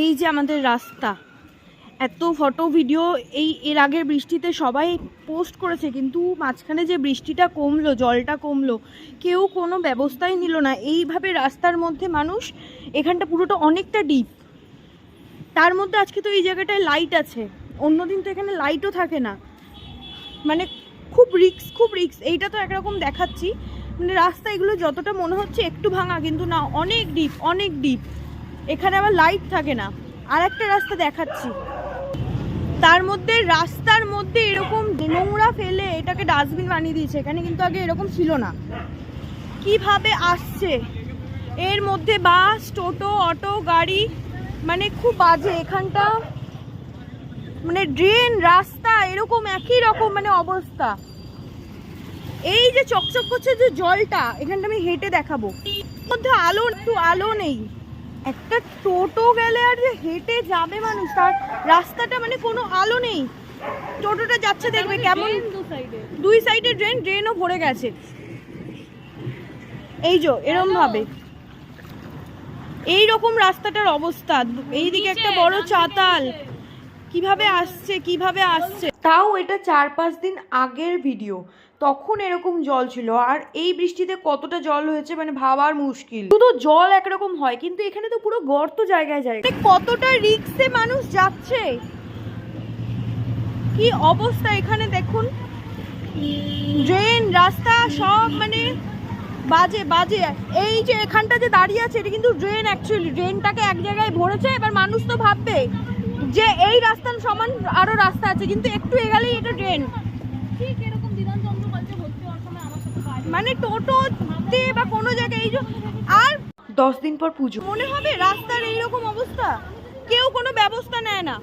এই যে আমাদের রাস্তা, এত ফটো ভিডিও এর আগের বৃষ্টিতে সবাই পোস্ট করেছে, কিন্তু মাঝখানে যে বৃষ্টিটা কমলো, জলটা কমলো, কেউ কোনো ব্যবস্থাই নিল না। এইভাবে রাস্তার মধ্যে মানুষ, এখানটা পুরোটা অনেকটা ডিপ, তার মধ্যে আজকে তো এই জায়গাটায় লাইট আছে, অন্যদিন তো এখানে লাইটও থাকে না। মানে খুব রিস্ক, খুব রিস্ক। এইটা তো একরকম দেখাচ্ছি, মানে রাস্তা এগুলো যতটা মনে হচ্ছে একটু ভাঙা, কিন্তু না, অনেক ডিপ, অনেক ডিপ। এখানে আবার লাইট থাকে না। আর একটা রাস্তা দেখাচ্ছি, তার মধ্যে রাস্তার মধ্যে এরকম নোংরা ফেলে এটাকে ডাস্টবিন বানিয়ে দিয়েছে। এখানে কিন্তু আগে এরকম ছিল না। কিভাবে আসছে এর মধ্যে বাস, টোটো, অটো, গাড়ি, মানে খুব বাজে এখানটা। মানে ড্রেন, রাস্তা এরকম একই রকম মানে অবস্থা। এই যে চকচক করছে যে জলটা, এখানটা আমি হেঁটে দেখাবো, মধ্যে আলো, একটু আলো নেই। একটা টোটো গেলে আর যে হেঁটে যাবে মানুষ, তার রাস্তাটা মানে কোনো আলো নেই। টোটোটা যাচ্ছে দেখবে কেমন, দুই সাইডে ড্রেন, ড্রেনও ভরে গেছে। এই যে এরকম ভাবে এইরকম রাস্তাটার অবস্থা। এইদিকে একটা বড় চাতাল, কিভাবে আসছে, কিভাবে আসছে। তাও এটা 4-5 দিন আগের ভিডিও, তখন এরকম জল ছিল। আর এই বৃষ্টিতে কতটা জল হয়েছে মানে ভাবার মুশকিল। শুধু জল একরকম হয়, কিন্তু এখানে তো পুরো গর্ত জায়গায় জায়গায়। কতটা রিস্কে মানুষ যাচ্ছে, কি অবস্থা এখানে দেখুন। ড্রেন, রাস্তা সব মানে বাজে বাজে। এই যে এখানটা যে দাঁড়িয়ে আছে, এটা কিন্তু ড্রেন। অ্যাকচুয়ালি ড্রেনটাকে এক জায়গায় ভরেছে। এবার মানুষ তো ভাববে যে এই রাস্তার সমান আরো রাস্তা আছে, কিন্তু একটু এগোলেই এটা ড্রেন। ঠিক এরকম বিধানচন্দ্র কলেজে ভর্তি হওয়ার সময় আমার সাথে মানে টোটোতে বা কোনো জায়গায় এই যে। আর 10 দিন পর পুজো, মনে হবে রাস্তার এইরকম অবস্থা, কেউ কোনো ব্যবস্থা নেয় না।